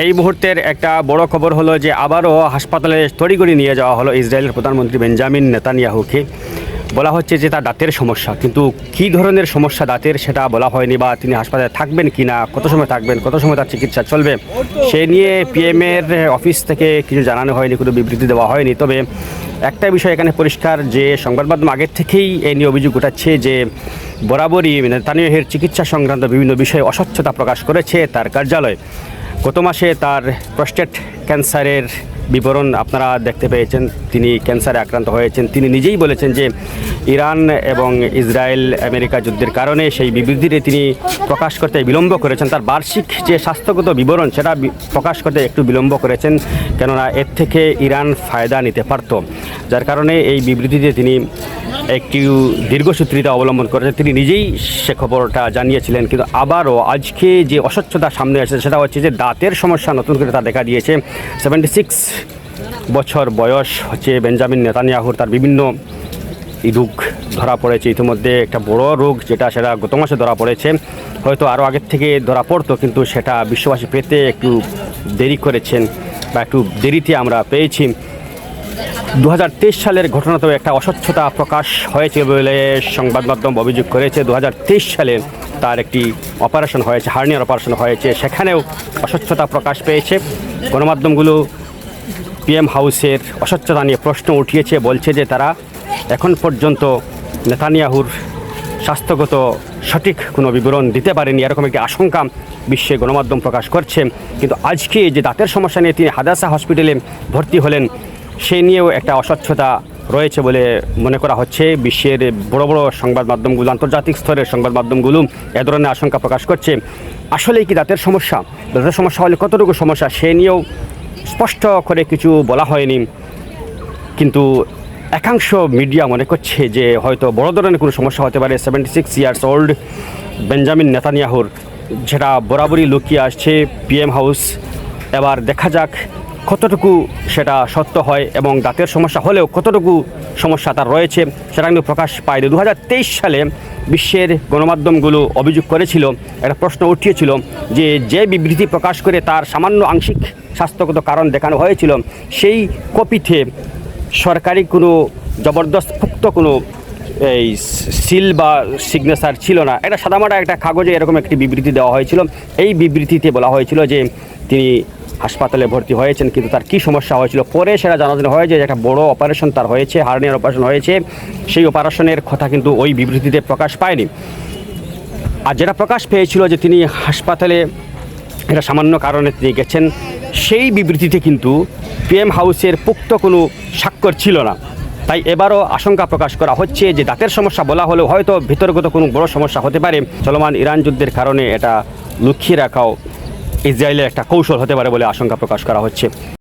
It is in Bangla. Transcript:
এই মুহূর্তের একটা বড় খবর হলো যে আবারও হাসপাতালে তড়িঘড়ি নিয়ে যাওয়া হলো ইসরায়েলের প্রধানমন্ত্রী বেঞ্জামিন নেতানিয়াহুকে। বলা হচ্ছে যে তার দাঁতের সমস্যা, কিন্তু কী ধরনের সমস্যা দাঁতের সেটা বলা হয়নি, বা তিনি হাসপাতালে থাকবেন কি না, কত সময় থাকবেন, কত সময় তার চিকিৎসা চলবে সে নিয়ে পিএমের অফিস থেকে কিছু জানানো হয়নি, কোনো বিবৃতি দেওয়া হয়নি। তবে একটা বিষয় এখানে পরিষ্কার যে সংবাদ মাধ্যম আগের থেকেই এ নিয়ে অভিযোগ উঠাচ্ছে যে বরাবরই নেতানিয়াহুর চিকিৎসা সংক্রান্ত বিভিন্ন বিষয়ে অস্বচ্ছতা প্রকাশ করেছে তার কার্যালয়। গত মাসে তার প্রস্টেট ক্যান্সারের বিবরণ আপনারা দেখতে পেয়েছেন, তিনি ক্যান্সারে আক্রান্ত হয়েছেন। তিনি নিজেই বলেছেন যে ইরান এবং ইসরায়েল আমেরিকা যুদ্ধের কারণে সেই বিবৃতিটি তিনি প্রকাশ করতে বিলম্ব করেছেন। তার বার্ষিক যে স্বাস্থ্যগত বিবরণ সেটা প্রকাশ করতে একটু বিলম্ব করেছেন, কেননা এর থেকে ইরান ফায়দা নিতে পারত, যার কারণে এই বিবৃতিতে তিনি একটি দীর্ঘসূত্রিতা অবলম্বন করেছেন। তিনি নিজেই সে খবরটা জানিয়েছিলেন, কিন্তু আবারও আজকে যে অস্বচ্ছতা সামনে এসেছে সেটা হচ্ছে যে দাঁতের সমস্যা নতুন করে তা দেখা দিয়েছে। 76 বছর বয়স হচ্ছে বেঞ্জামিন নেতানিয়াহুর, তার বিভিন্ন রোগ ধরা পড়েছে ইতিমধ্যে। একটা বড় রোগ সেটা গত মাসে ধরা পড়েছে, হয়তো আরও আগের থেকে ধরা পড়তো, কিন্তু সেটা বিশ্ববাসী পেতে একটু দেরি করেছেন বা একটু দেরিতে আমরা পেয়েছি। 2023 সালের ঘটনাতেও একটা অস্বচ্ছতা প্রকাশ হয়েছে বলে সংবাদ মাধ্যম অভিযোগ করেছে। 2023 সালে তার একটি অপারেশন হয়েছে, হার্নিয়ার অপারেশন হয়েছে, সেখানেও অস্বচ্ছতা প্রকাশ পেয়েছে। গণমাধ্যমগুলো পিএম হাউসের অস্বচ্ছতা নিয়ে প্রশ্ন উঠিয়েছে, বলছে যে তারা এখন পর্যন্ত নেতানিয়াহুর স্বাস্থ্যগত সঠিক কোনো বিবরণ দিতে পারেনি, এরকম একটি আশঙ্কা বিশ্বে গণমাধ্যম প্রকাশ করছে। কিন্তু আজকে যে দাঁতের সমস্যা নিয়ে তিনি হাদাসা হসপিটালে ভর্তি হলেন সে নিয়েও একটা অস্বচ্ছতা রয়েছে বলে মনে করা হচ্ছে। বিশ্বের বড় বড় সংবাদ মাধ্যমগুলো, আন্তর্জাতিক স্তরের সংবাদ মাধ্যমগুলো এ ধরনের আশঙ্কা প্রকাশ করছে। আসলেই কি দাঁতের সমস্যা হলে কতটুকু সমস্যা সে নিয়েও স্পষ্ট করে কিছু বলা হয়নি, কিন্তু একাংশ মিডিয়া মনে করছে যে হয়তো বড় ধরনের কোনো সমস্যা হতে পারে 76 ইয়ার্স ওল্ড বেঞ্জামিন নেতানিয়াহুর, যেটা বরাবরই লুকিয়ে আসছে পিএম হাউস। এবার দেখা যাক কতটুকু সেটা সত্য হয় এবং দাঁতের সমস্যা হলেও কতটুকু সমস্যা তার রয়েছে সেটা কিন্তু প্রকাশ পায়। 2023 সালে বিশ্বের গণমাধ্যমগুলো অভিযোগ করেছিল, একটা প্রশ্ন উঠিয়েছিল যে বিবৃতি প্রকাশ করে তার সামান্য আংশিক স্বাস্থ্যগত কারণ দেখানো হয়েছিল, সেই কপিতে সরকারি কোনো জবরদস্ত পুক্ত কোনো এই সিল বা সিগনেচার ছিল না। এটা সাদামাটা একটা কাগজে এরকম একটি বিবৃতি দেওয়া হয়েছিল। এই বিবৃতিতে বলা হয়েছিল যে তিনি হাসপাতালে ভর্তি হয়েছেন, কিন্তু তার কী সমস্যা হয়েছিল পরে সেটা জানাজানি হয় যে একটা বড় অপারেশন তার হয়েছে, হার্নিয়ার অপারেশন হয়েছে। সেই অপারেশনের কথা কিন্তু ওই বিবৃতিতে প্রকাশ পায়নি। আর যেটা প্রকাশ পেয়েছিল যে তিনি হাসপাতালে এটা সামান্য কারণে তিনি গেছেন, সেই বিবৃতিতে কিন্তু পিএম হাউসের পুক্ত কোনো স্বাক্ষর ছিল না। তাই এবারও আশঙ্কা প্রকাশ করা হচ্ছে যে দাঁতের সমস্যা বলা হলেও হয়তো ভিতরগত কোনো বড় সমস্যা হতে পারে। চলমান ইরান যুদ্ধের কারণে এটা লুকিয়ে রাখাও ইসরায়েলের একটা কৌশল হতে পারে বলে আশঙ্কা প্রকাশ করা হচ্ছে।